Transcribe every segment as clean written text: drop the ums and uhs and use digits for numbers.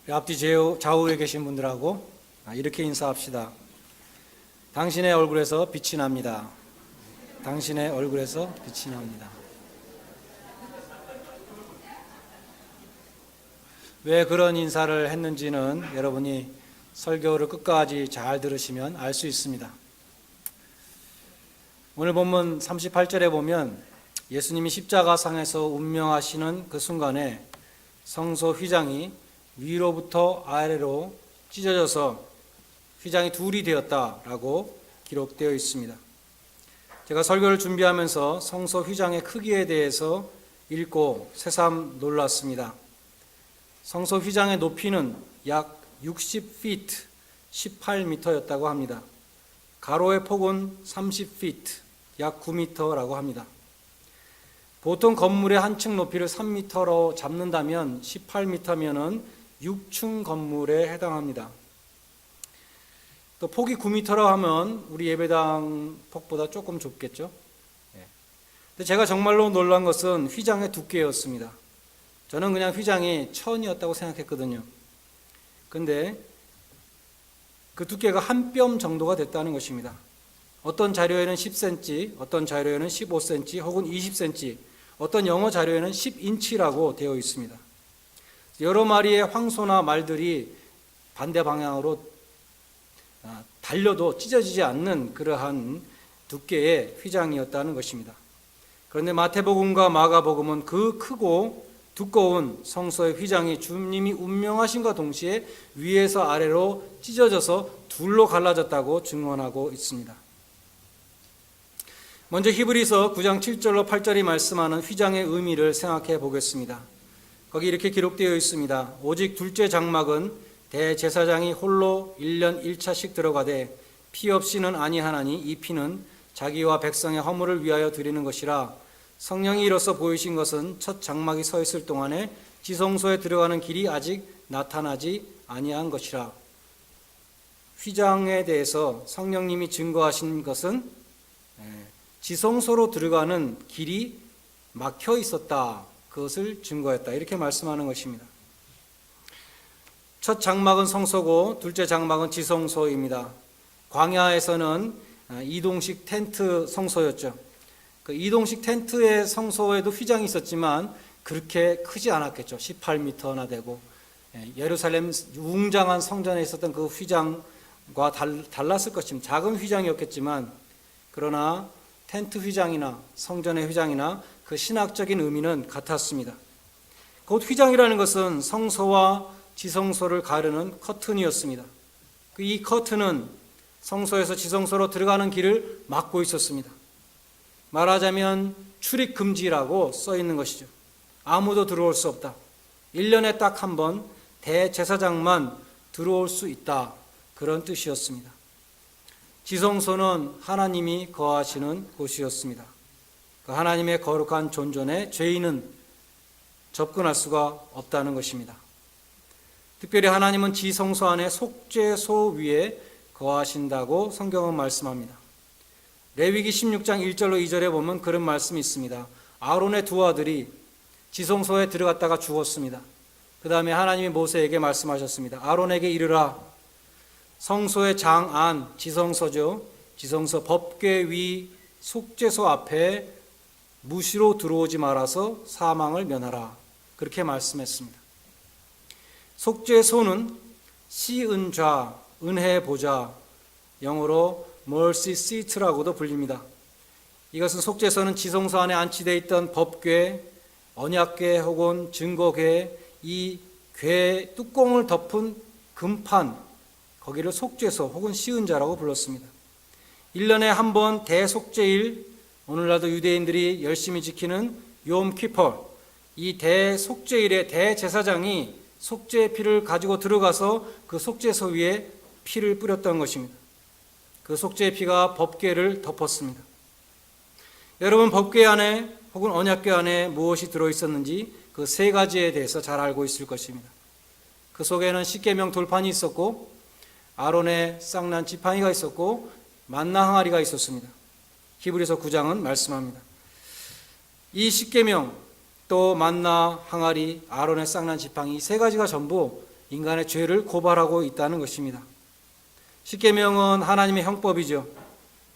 앞뒤 좌우에 계신 분들하고 이렇게 인사합시다. 당신의 얼굴에서 빛이 납니다. 당신의 얼굴에서 빛이 납니다. 왜 그런 인사를 했는지는 여러분이 설교를 끝까지 잘 들으시면 알 수 있습니다. 오늘 본문 38절에 보면 예수님이 십자가상에서 운명하시는 그 순간에 성소 휘장이 위로부터 아래로 찢어져서 휘장이 둘이 되었다라고 기록되어 있습니다. 제가 설교를 준비하면서 성소 휘장의 크기에 대해서 읽고 새삼 놀랐습니다. 성소 휘장의 높이는 약 60feet, 18m였다고 합니다. 가로의 폭은 30feet, 약 9m라고 합니다. 보통 건물의 한 층 높이를 3m로 잡는다면 18m면은 6층 건물에 해당합니다. 또 폭이 9m라고 하면 우리 예배당 폭보다 조금 좁겠죠. 근데 제가 정말로 놀란 것은 휘장의 두께였습니다. 저는 그냥 휘장이 1000이었다고 생각했거든요. 근데 그 두께가 한 뼘 정도가 됐다는 것입니다. 어떤 자료에는 10cm, 어떤 자료에는 15cm 혹은 20cm, 어떤 영어 자료에는 10인치라고 되어 있습니다. 여러 마리의 황소나 말들이 반대 방향으로 달려도 찢어지지 않는 그러한 두께의 휘장이었다는 것입니다. 그런데 마태복음과 마가복음은 그 크고 두꺼운 성소의 휘장이 주님이 운명하심과 동시에 위에서 아래로 찢어져서 둘로 갈라졌다고 증언하고 있습니다. 먼저 히브리서 9장 7절로 8절이 말씀하는 휘장의 의미를 생각해 보겠습니다. 거기 이렇게 기록되어 있습니다. 오직 둘째 장막은 대제사장이 홀로 1년 1차씩 들어가되 피 없이는 아니하나니 이 피는 자기와 백성의 허물을 위하여 드리는 것이라. 성령이 이로써 보이신 것은 첫 장막이 서 있을 동안에 지성소에 들어가는 길이 아직 나타나지 아니한 것이라. 휘장에 대해서 성령님이 증거하신 것은 지성소로 들어가는 길이 막혀 있었다. 그것을 증거했다. 이렇게 말씀하는 것입니다. 첫 장막은 성소고 둘째 장막은 지성소입니다. 광야에서는 이동식 텐트 성소였죠. 그 이동식 텐트의 성소에도 휘장이 있었지만 그렇게 크지 않았겠죠. 18m나 되고 예루살렘 웅장한 성전에 있었던 그 휘장과 달랐을 것입니다. 작은 휘장이었겠지만 그러나 텐트 휘장이나 성전의 휘장이나 그 신학적인 의미는 같았습니다. 곧 휘장이라는 것은 성소와 지성소를 가르는 커튼이었습니다. 이 커튼은 성소에서 지성소로 들어가는 길을 막고 있었습니다. 말하자면 출입 금지라고 써 있는 것이죠. 아무도 들어올 수 없다. 1년에 딱 한 번 대제사장만 들어올 수 있다. 그런 뜻이었습니다. 지성소는 하나님이 거하시는 곳이었습니다. 그 하나님의 거룩한 존전에 죄인은 접근할 수가 없다는 것입니다. 특별히 하나님은 지성소 안에 속죄소 위에 거하신다고 성경은 말씀합니다. 레위기 16장 1절로 2절에 보면 그런 말씀이 있습니다. 아론의 두 아들이 지성소에 들어갔다가 죽었습니다. 그 다음에 하나님이 모세에게 말씀하셨습니다. 아론에게 이르라. 성소의 장 안, 지성소죠. 지성소 법궤 위 속죄소 앞에 무시로 들어오지 말아서 사망을 면하라. 그렇게 말씀했습니다. 속죄소는 시은좌, 은혜의 보좌, 영어로 mercy seat라고도 불립니다. 이것은 속죄소는 지성소 안에 안치되어 있던 법궤, 언약궤 혹은 증거궤, 이 궤 뚜껑을 덮은 금판, 거기를 속죄소 혹은 시은자라고 불렀습니다. 1년에 한 번 대속죄일, 오늘날도 유대인들이 열심히 지키는 욤 키퍼, 이 대속죄일에 대제사장이 속죄의 피를 가지고 들어가서 그 속죄소 위에 피를 뿌렸던 것입니다. 그 속죄의 피가 법궤를 덮었습니다. 여러분, 법궤 안에 혹은 언약궤 안에 무엇이 들어있었는지 그 세 가지에 대해서 잘 알고 있을 것입니다. 그 속에는 십계명 돌판이 있었고 아론의 쌍난 지팡이가 있었고 만나 항아리가 있었습니다. 히브리서 9장은 말씀합니다. 이 십계명 또 만나 항아리, 아론의 쌍난 지팡이 이 세 가지가 전부 인간의 죄를 고발하고 있다는 것입니다. 십계명은 하나님의 형법이죠.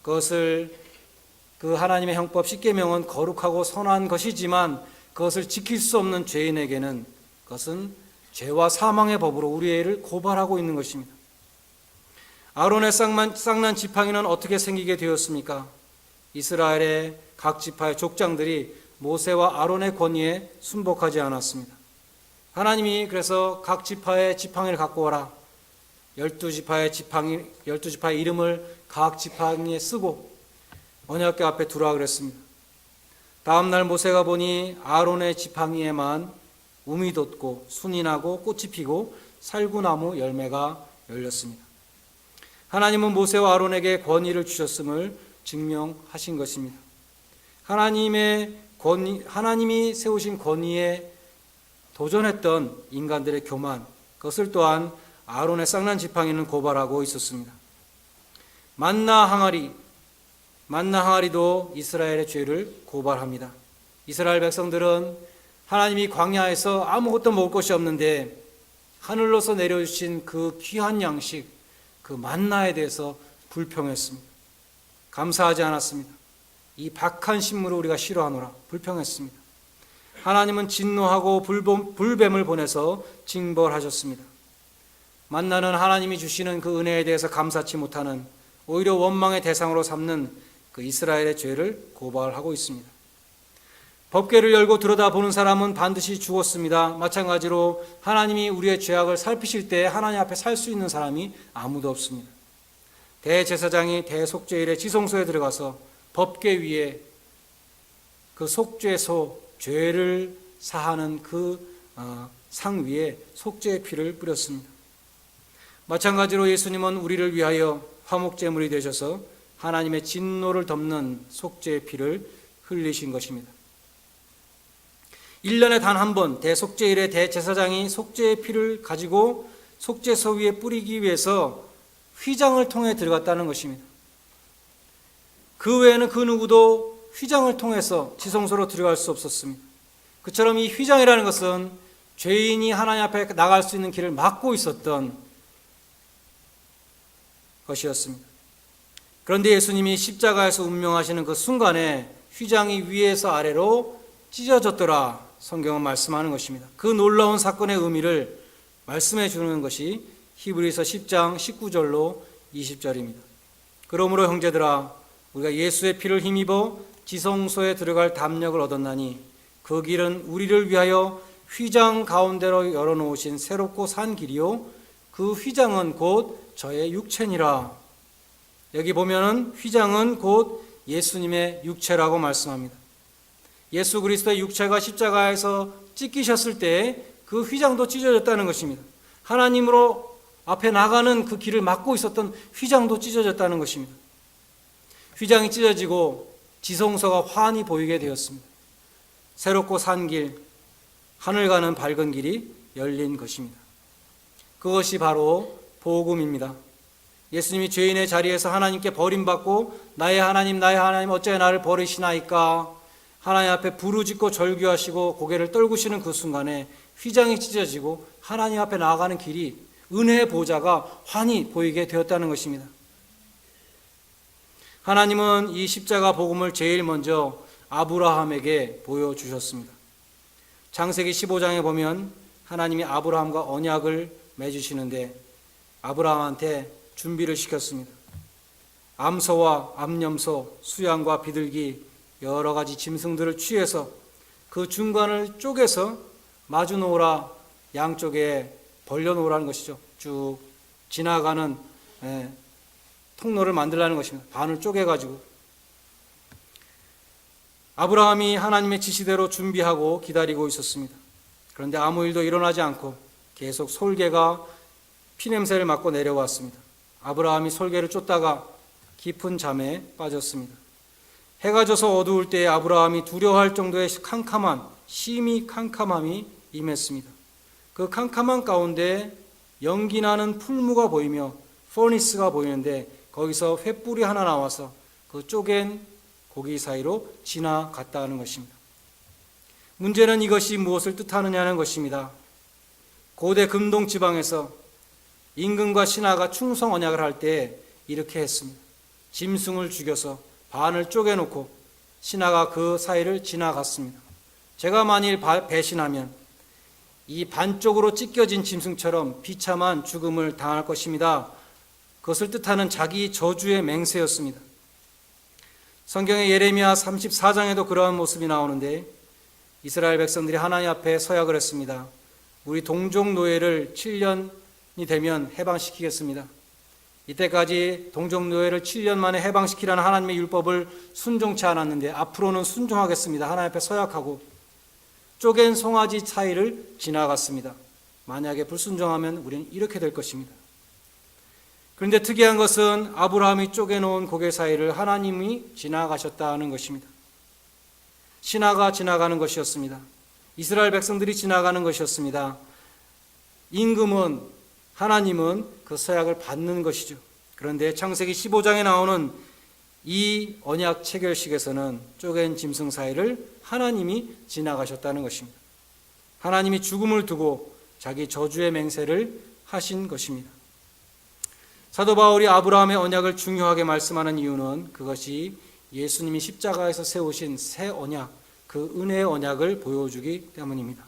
그 하나님의 형법 십계명은 거룩하고 선한 것이지만 그것을 지킬 수 없는 죄인에게는 그것은 죄와 사망의 법으로 우리를 고발하고 있는 것입니다. 아론의 쌍난 지팡이는 어떻게 생기게 되었습니까? 이스라엘의 각 지파의 족장들이 모세와 아론의 권위에 순복하지 않았습니다. 하나님이 그래서 각 지파의 지팡이를 갖고 와라. 12지파의 이름을 각 지팡이에 쓰고 언약궤 앞에 두라 그랬습니다. 다음 날 모세가 보니 아론의 지팡이에만 움이 돋고 순이 나고 꽃이 피고 살구나무 열매가 열렸습니다. 하나님은 모세와 아론에게 권위를 주셨음을 증명하신 것입니다. 하나님이 세우신 권위에 도전했던 인간들의 교만, 그것을 또한 아론의 쌍난 지팡이는 고발하고 있었습니다. 만나 항아리도 이스라엘의 죄를 고발합니다. 이스라엘 백성들은 하나님이 광야에서 아무것도 먹을 것이 없는데 하늘로서 내려주신 그 귀한 양식, 그 만나에 대해서 불평했습니다. 감사하지 않았습니다. 이 박한 식물을 우리가 싫어하노라 불평했습니다. 하나님은 진노하고 불뱀을 보내서 징벌하셨습니다. 만나는 하나님이 주시는 그 은혜에 대해서 감사치 못하는, 오히려 원망의 대상으로 삼는 그 이스라엘의 죄를 고발하고 있습니다. 법궤를 열고 들여다보는 사람은 반드시 죽었습니다. 마찬가지로 하나님이 우리의 죄악을 살피실 때 하나님 앞에 살 수 있는 사람이 아무도 없습니다. 대제사장이 대속죄일에 지성소에 들어가서 법궤 위에 그 속죄소, 죄를 사하는 그 상 위에 속죄의 피를 뿌렸습니다. 마찬가지로 예수님은 우리를 위하여 화목제물이 되셔서 하나님의 진노를 덮는 속죄의 피를 흘리신 것입니다. 1년에 단 한 번 대속죄일에 대제사장이 속죄의 피를 가지고 속죄소 위에 뿌리기 위해서 휘장을 통해 들어갔다는 것입니다. 그 외에는 그 누구도 휘장을 통해서 지성소로 들어갈 수 없었습니다. 그처럼 이 휘장이라는 것은 죄인이 하나님 앞에 나갈 수 있는 길을 막고 있었던 것이었습니다. 그런데 예수님이 십자가에서 운명하시는 그 순간에 휘장이 위에서 아래로 찢어졌더라 성경은 말씀하는 것입니다. 그 놀라운 사건의 의미를 말씀해 주는 것이 히브리서 10장 19절로 20절입니다. 그러므로 형제들아, 우리가 예수의 피를 힘입어 지성소에 들어갈 담력을 얻었나니 그 길은 우리를 위하여 휘장 가운데로 열어놓으신 새롭고 산 길이요 그 휘장은 곧 저의 육체니라. 여기 보면은 휘장은 곧 예수님의 육체라고 말씀합니다. 예수 그리스도의 육체가 십자가에서 찢기셨을 때 그 휘장도 찢어졌다는 것입니다. 하나님으로 앞에 나가는 그 길을 막고 있었던 휘장도 찢어졌다는 것입니다. 휘장이 찢어지고 지성소가 환히 보이게 되었습니다. 새롭고 산 길, 하늘 가는 밝은 길이 열린 것입니다. 그것이 바로 복음입니다. 예수님이 죄인의 자리에서 하나님께 버림받고 나의 하나님 어찌 나를 버리시나이까 하나님 앞에 부르짖고 절규하시고 고개를 떨구시는 그 순간에 휘장이 찢어지고 하나님 앞에 나아가는 길이, 은혜의 보좌가 환히 보이게 되었다는 것입니다. 하나님은 이 십자가 복음을 제일 먼저 아브라함에게 보여주셨습니다. 창세기 15장에 보면 하나님이 아브라함과 언약을 맺으시는데 아브라함한테 준비를 시켰습니다. 암소와 암염소, 수양과 비둘기, 여러 가지 짐승들을 취해서 그 중간을 쪼개서 마주 놓으라, 양쪽에 벌려 놓으라는 것이죠. 쭉 지나가는 통로를 만들라는 것입니다. 반을 쪼개가지고. 아브라함이 하나님의 지시대로 준비하고 기다리고 있었습니다. 그런데 아무 일도 일어나지 않고 계속 솔개가 피냄새를 맡고 내려왔습니다. 아브라함이 솔개를 쫓다가 깊은 잠에 빠졌습니다. 해가 져서 어두울 때에 아브라함이 두려워할 정도의 심히 캄캄함이 임했습니다. 그 캄캄한 가운데 연기나는 풀무가 보이며 퍼니스가 보이는데 거기서 횃불이 하나 나와서 그 쪼갠 고기 사이로 지나갔다는 것입니다. 문제는 이것이 무엇을 뜻하느냐는 것입니다. 고대 금동 지방에서 임금과 신하가 충성 언약을 할 때 이렇게 했습니다. 짐승을 죽여서 반을 쪼개놓고 신하가 그 사이를 지나갔습니다. 제가 만일 배신하면 이 반쪽으로 찢겨진 짐승처럼 비참한 죽음을 당할 것입니다. 그것을 뜻하는 자기 저주의 맹세였습니다. 성경의 예레미야 34장에도 그러한 모습이 나오는데 이스라엘 백성들이 하나님 앞에 서약을 했습니다. 우리 동족 노예를 7년이 되면 해방시키겠습니다. 이때까지 동족 노예를 7년 만에 해방시키라는 하나님의 율법을 순종치 않았는데 앞으로는 순종하겠습니다. 하나님 앞에 서약하고 쪼갠 송아지 사이를 지나갔습니다. 만약에 불순종하면 우리는 이렇게 될 것입니다. 그런데 특이한 것은 아브라함이 쪼개놓은 고개 사이를 하나님이 지나가셨다는 것입니다. 신하가 지나가는 것이었습니다. 이스라엘 백성들이 지나가는 것이었습니다. 임금은, 하나님은 그 서약을 받는 것이죠. 그런데 창세기 15장에 나오는 이 언약 체결식에서는 쪼갠 짐승 사이를 하나님이 지나가셨다는 것입니다. 하나님이 죽음을 두고 자기 저주의 맹세를 하신 것입니다. 사도 바울이 아브라함의 언약을 중요하게 말씀하는 이유는 그것이 예수님이 십자가에서 세우신 새 언약, 그 은혜의 언약을 보여주기 때문입니다.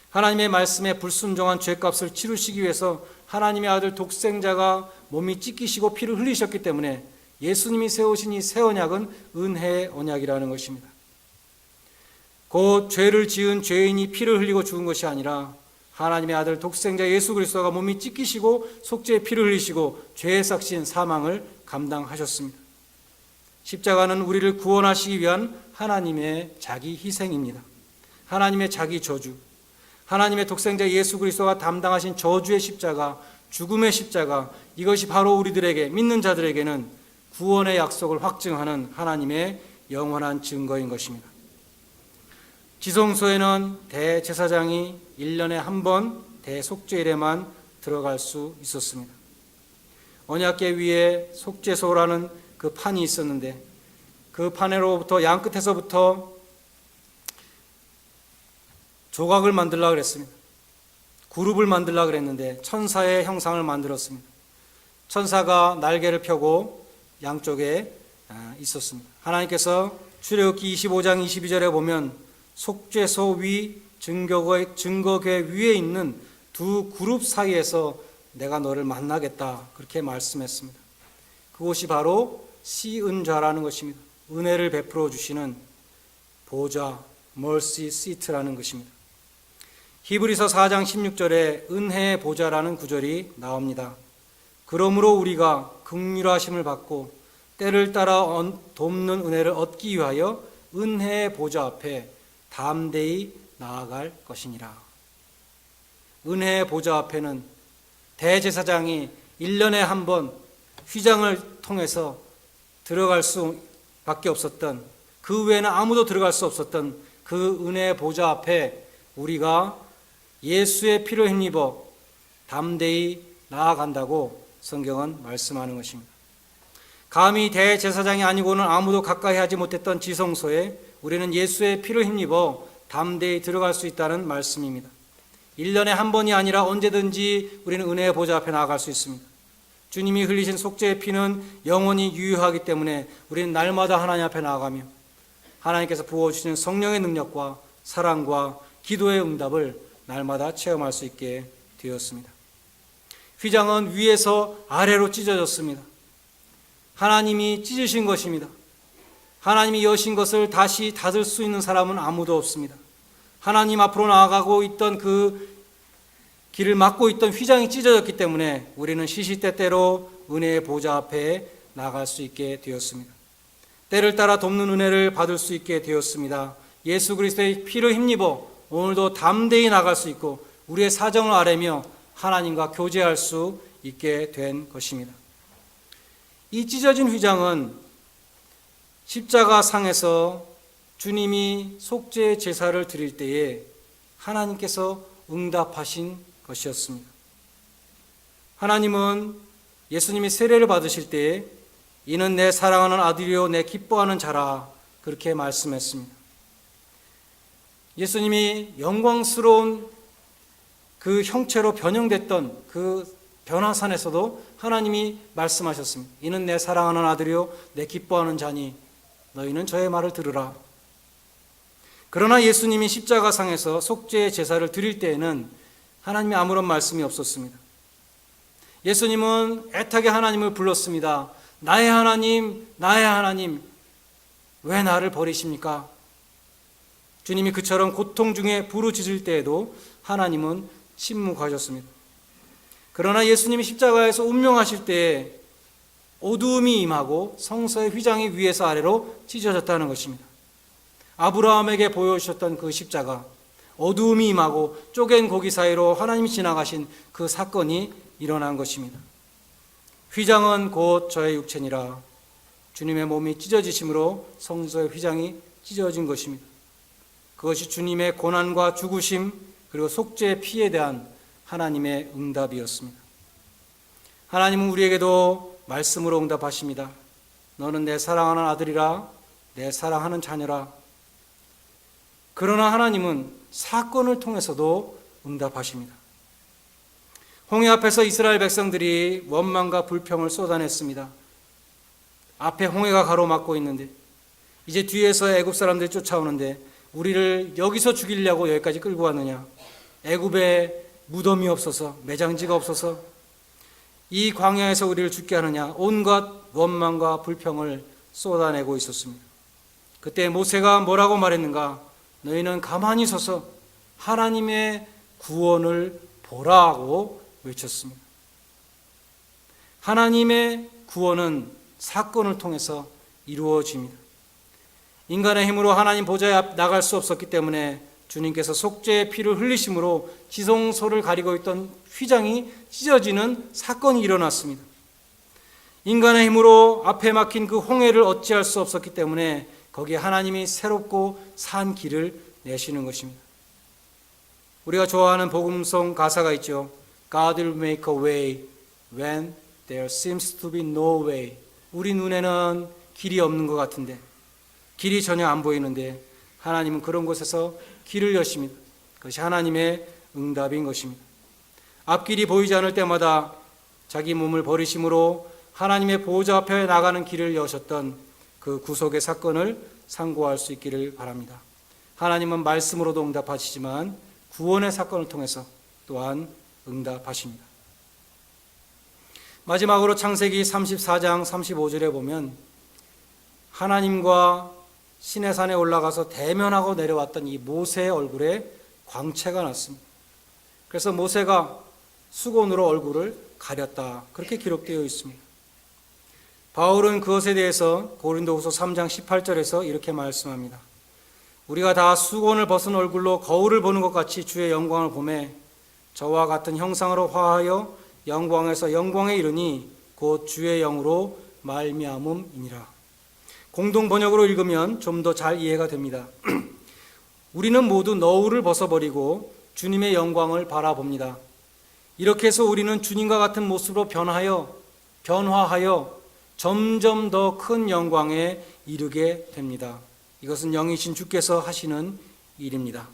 하나님의 말씀에 불순종한 죄값을 치르시기 위해서 하나님의 아들 독생자가 몸이 찢기시고 피를 흘리셨기 때문에 예수님이 세우신 이 새 언약은 은혜의 언약이라는 것입니다. 곧 죄를 지은 죄인이 피를 흘리고 죽은 것이 아니라 하나님의 아들 독생자 예수 그리스도가 몸이 찢기시고 속죄의 피를 흘리시고 죄의 삭신 사망을 감당하셨습니다. 십자가는 우리를 구원하시기 위한 하나님의 자기 희생입니다. 하나님의 자기 저주, 하나님의 독생자 예수 그리스도가 담당하신 저주의 십자가, 죽음의 십자가, 이것이 바로 우리들에게, 믿는 자들에게는 구원의 약속을 확증하는 하나님의 영원한 증거인 것입니다. 지성소에는 대제사장이 1년에 한 번 대속죄일에만 들어갈 수 있었습니다. 언약궤 위에 속죄소라는 그 판이 있었는데 그 판으로부터 양 끝에서부터 조각을 만들려고 그랬습니다. 그룹을 만들려고 그랬는데 천사의 형상을 만들었습니다. 천사가 날개를 펴고 양쪽에 있었습니다. 하나님께서 출애굽기 25장 22절에 보면 속죄소 위 증거궤 위에 있는 두 그룹 사이에서 내가 너를 만나겠다 그렇게 말씀했습니다. 그곳이 바로 시은좌라는 것입니다. 은혜를 베풀어 주시는 보좌, mercy seat라는 것입니다. 히브리서 4장 16절에 은혜의 보좌라는 구절이 나옵니다. 그러므로 우리가 긍휼하심을 받고 때를 따라 돕는 은혜를 얻기 위하여 은혜의 보좌 앞에 담대히 나아갈 것이니라. 은혜의 보좌 앞에는 대제사장이 1년에 한 번 휘장을 통해서 들어갈 수밖에 없었던, 그 외에는 아무도 들어갈 수 없었던 그 은혜의 보좌 앞에 우리가 예수의 피를 힘입어 담대히 나아간다고 성경은 말씀하는 것입니다. 감히 대제사장이 아니고는 아무도 가까이 하지 못했던 지성소에 우리는 예수의 피를 힘입어 담대히 들어갈 수 있다는 말씀입니다. 1년에 한 번이 아니라 언제든지 우리는 은혜의 보좌 앞에 나아갈 수 있습니다. 주님이 흘리신 속죄의 피는 영원히 유효하기 때문에 우리는 날마다 하나님 앞에 나아가며 하나님께서 부어주시는 성령의 능력과 사랑과 기도의 응답을 날마다 체험할 수 있게 되었습니다. 휘장은 위에서 아래로 찢어졌습니다. 하나님이 찢으신 것입니다. 하나님이 여신 것을 다시 닫을 수 있는 사람은 아무도 없습니다. 하나님 앞으로 나아가고 있던 그 길을 막고 있던 휘장이 찢어졌기 때문에 우리는 시시때때로 은혜의 보좌 앞에 나아갈 수 있게 되었습니다. 때를 따라 돕는 은혜를 받을 수 있게 되었습니다. 예수 그리스도의 피를 힘입어 오늘도 담대히 나갈 수 있고 우리의 사정을 아뢰며 하나님과 교제할 수 있게 된 것입니다. 이 찢어진 휘장은 십자가 상에서 주님이 속죄 제사를 드릴 때에 하나님께서 응답하신 것이었습니다. 하나님은 예수님이 세례를 받으실 때에 이는 내 사랑하는 아들이요 내 기뻐하는 자라 그렇게 말씀했습니다. 예수님이 영광스러운 그 형체로 변형됐던 그 변화산에서도 하나님이 말씀하셨습니다. 이는 내 사랑하는 아들이요 내 기뻐하는 자니 너희는 저의 말을 들으라. 그러나 예수님이 십자가상에서 속죄의 제사를 드릴 때에는 하나님이 아무런 말씀이 없었습니다. 예수님은 애타게 하나님을 불렀습니다. 나의 하나님, 나의 하나님, 왜 나를 버리십니까? 주님이 그처럼 고통 중에 부르짖을 때에도 하나님은 침묵하셨습니다. 그러나 예수님이 십자가에서 운명하실 때에 어두움이 임하고 성서의 휘장이 위에서 아래로 찢어졌다는 것입니다. 아브라함에게 보여주셨던 그 십자가, 어두움이 임하고 쪼갠 고기 사이로 하나님이 지나가신 그 사건이 일어난 것입니다. 휘장은 곧 저의 육체니라. 주님의 몸이 찢어지심으로 성서의 휘장이 찢어진 것입니다. 그것이 주님의 고난과 죽으심 그리고 속죄의 피에 대한 하나님의 응답이었습니다. 하나님은 우리에게도 말씀으로 응답하십니다. 너는 내 사랑하는 아들이라, 내 사랑하는 자녀라. 그러나 하나님은 사건을 통해서도 응답하십니다. 홍해 앞에서 이스라엘 백성들이 원망과 불평을 쏟아냈습니다. 앞에 홍해가 가로막고 있는데 이제 뒤에서 애굽 사람들이 쫓아오는데 우리를 여기서 죽이려고 여기까지 끌고 왔느냐. 애굽에 무덤이 없어서, 매장지가 없어서 이 광야에서 우리를 죽게 하느냐. 온갖 원망과 불평을 쏟아내고 있었습니다. 그때 모세가 뭐라고 말했는가? 너희는 가만히 서서 하나님의 구원을 보라고 외쳤습니다. 하나님의 구원은 사건을 통해서 이루어집니다. 인간의 힘으로 하나님 보좌에 나갈 수 없었기 때문에 주님께서 속죄의 피를 흘리심으로 지성소를 가리고 있던 휘장이 찢어지는 사건이 일어났습니다. 인간의 힘으로 앞에 막힌 그 홍해를 어찌할 수 없었기 때문에 거기에 하나님이 새롭고 산 길을 내시는 것입니다. 우리가 좋아하는 복음송 가사가 있죠. God will make a way when there seems to be no way. 우리 눈에는 길이 없는 것 같은데, 길이 전혀 안 보이는데 하나님은 그런 곳에서 길을 여십니다. 그것이 하나님의 응답인 것입니다. 앞길이 보이지 않을 때마다 자기 몸을 버리심으로 하나님의 보호자 앞에 나가는 길을 여셨던 그 구속의 사건을 상고할 수 있기를 바랍니다. 하나님은 말씀으로도 응답하시지만 구원의 사건을 통해서 또한 응답하십니다. 마지막으로 창세기 34장 35절에 보면 하나님과 시내산에 올라가서 대면하고 내려왔던 이 모세의 얼굴에 광채가 났습니다. 그래서 모세가 수건으로 얼굴을 가렸다. 그렇게 기록되어 있습니다. 바울은 그것에 대해서 고린도후서 3장 18절에서 이렇게 말씀합니다. 우리가 다 수건을 벗은 얼굴로 거울을 보는 것 같이 주의 영광을 보매 저와 같은 형상으로 화하여 영광에서 영광에 이르니 곧 주의 영으로 말미암음이니라. 공동 번역으로 읽으면 좀 더 잘 이해가 됩니다. 우리는 모두 너울을 벗어버리고 주님의 영광을 바라봅니다. 이렇게 해서 우리는 주님과 같은 모습으로 변화하여 점점 더 큰 영광에 이르게 됩니다. 이것은 영이신 주께서 하시는 일입니다.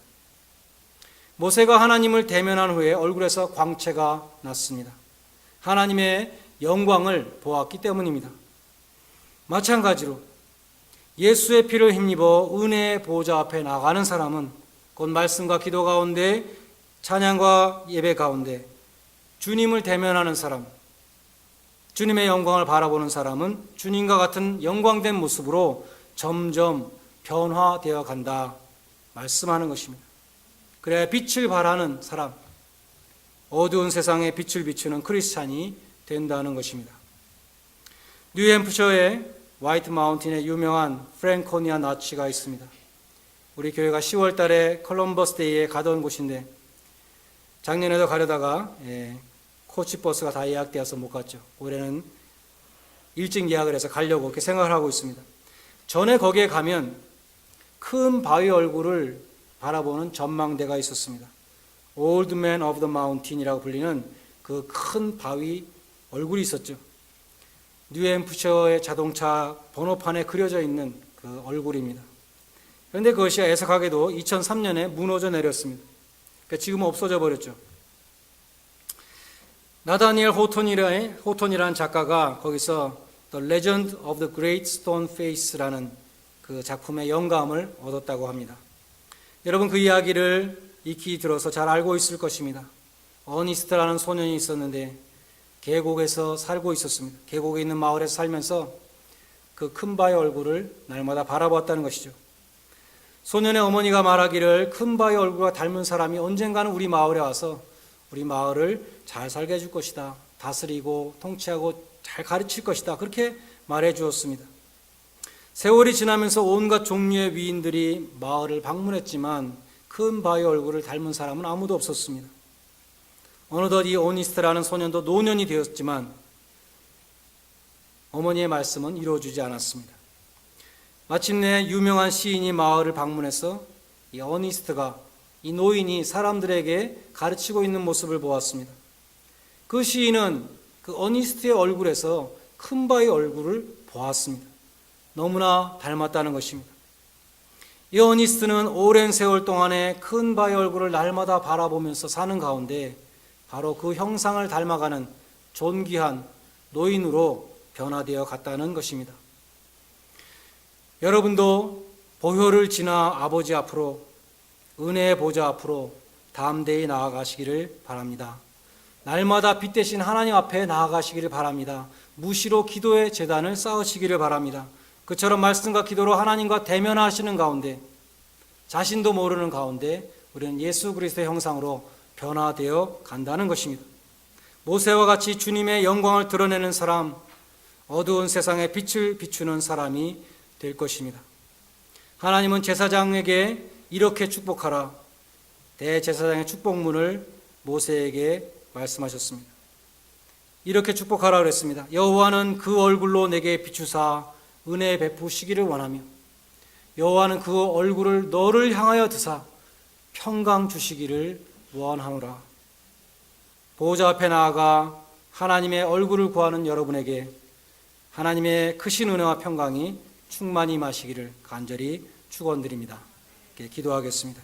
모세가 하나님을 대면한 후에 얼굴에서 광채가 났습니다. 하나님의 영광을 보았기 때문입니다. 마찬가지로 예수의 피를 힘입어 은혜의 보호자 앞에 나가는 사람은 곧 말씀과 기도 가운데 찬양과 예배 가운데 주님을 대면하는 사람, 주님의 영광을 바라보는 사람은 주님과 같은 영광된 모습으로 점점 변화되어 간다 말씀하는 것입니다. 그래야 빛을 발하는 사람, 어두운 세상에 빛을 비추는 크리스찬이 된다는 것입니다. 뉴햄프셔의 화이트 마운틴에 유명한 프랭코니아 나치가 있습니다. 우리 교회가 10월 달에 컬럼버스 데이에 가던 곳인데 작년에도 가려다가 코치버스가 다 예약되어서 못 갔죠. 올해는 일찍 예약을 해서 가려고 그렇게 생각을 하고 있습니다. 전에 거기에 가면 큰 바위 얼굴을 바라보는 전망대가 있었습니다. Old Man of the Mountain이라고 불리는 그 큰 바위 얼굴이 있었죠. 뉴햄프셔의 자동차 번호판에 그려져 있는 그 얼굴입니다. 그런데 그것이 애석하게도 2003년에 무너져 내렸습니다. 그러니까 지금은 없어져 버렸죠. 나다니엘 호톤이라는 작가가 거기서 The Legend of the Great Stone Face라는 그 작품의 영감을 얻었다고 합니다. 여러분 그 이야기를 익히 들어서 잘 알고 있을 것입니다. 어니스트라는 소년이 있었는데 계곡에서 살고 있었습니다. 계곡에 있는 마을에서 살면서 그 큰 바의 얼굴을 날마다 바라보았다는 것이죠. 소년의 어머니가 말하기를 큰 바의 얼굴과 닮은 사람이 언젠가는 우리 마을에 와서 우리 마을을 잘 살게 해줄 것이다. 다스리고 통치하고 잘 가르칠 것이다. 그렇게 말해 주었습니다. 세월이 지나면서 온갖 종류의 위인들이 마을을 방문했지만 큰 바의 얼굴을 닮은 사람은 아무도 없었습니다. 어느덧 이 오니스트라는 소년도 노년이 되었지만 어머니의 말씀은 이루어지지 않았습니다. 마침내 유명한 시인이 마을을 방문해서 이 어니스트가 이 노인이 사람들에게 가르치고 있는 모습을 보았습니다. 그 시인은 그 어니스트의 얼굴에서 큰 바의 얼굴을 보았습니다. 너무나 닮았다는 것입니다. 이 어니스트는 오랜 세월 동안에 큰 바의 얼굴을 날마다 바라보면서 사는 가운데 바로 그 형상을 닮아가는 존귀한 노인으로 변화되어 갔다는 것입니다. 여러분도 보혈을 지나 아버지 앞으로 은혜의 보좌 앞으로 담대히 나아가시기를 바랍니다. 날마다 빛 대신 하나님 앞에 나아가시기를 바랍니다. 무시로 기도의 제단을 쌓으시기를 바랍니다. 그처럼 말씀과 기도로 하나님과 대면하시는 가운데 자신도 모르는 가운데 우리는 예수 그리스도의 형상으로 변화되어 간다는 것입니다. 모세와 같이 주님의 영광을 드러내는 사람, 어두운 세상에 빛을 비추는 사람이 될 것입니다. 하나님은 제사장에게 이렇게 축복하라. 대제사장의 축복문을 모세에게 말씀하셨습니다. 이렇게 축복하라 그랬습니다. 여호와는 그 얼굴로 내게 비추사 은혜 베푸시기를 원하며 여호와는 그 얼굴을 너를 향하여 드사 평강 주시기를 원하노라. 보호자 앞에 나아가 하나님의 얼굴을 구하는 여러분에게 하나님의 크신 은혜와 평강이 충만히 임하시기를 간절히 축원드립니다. 기도하겠습니다.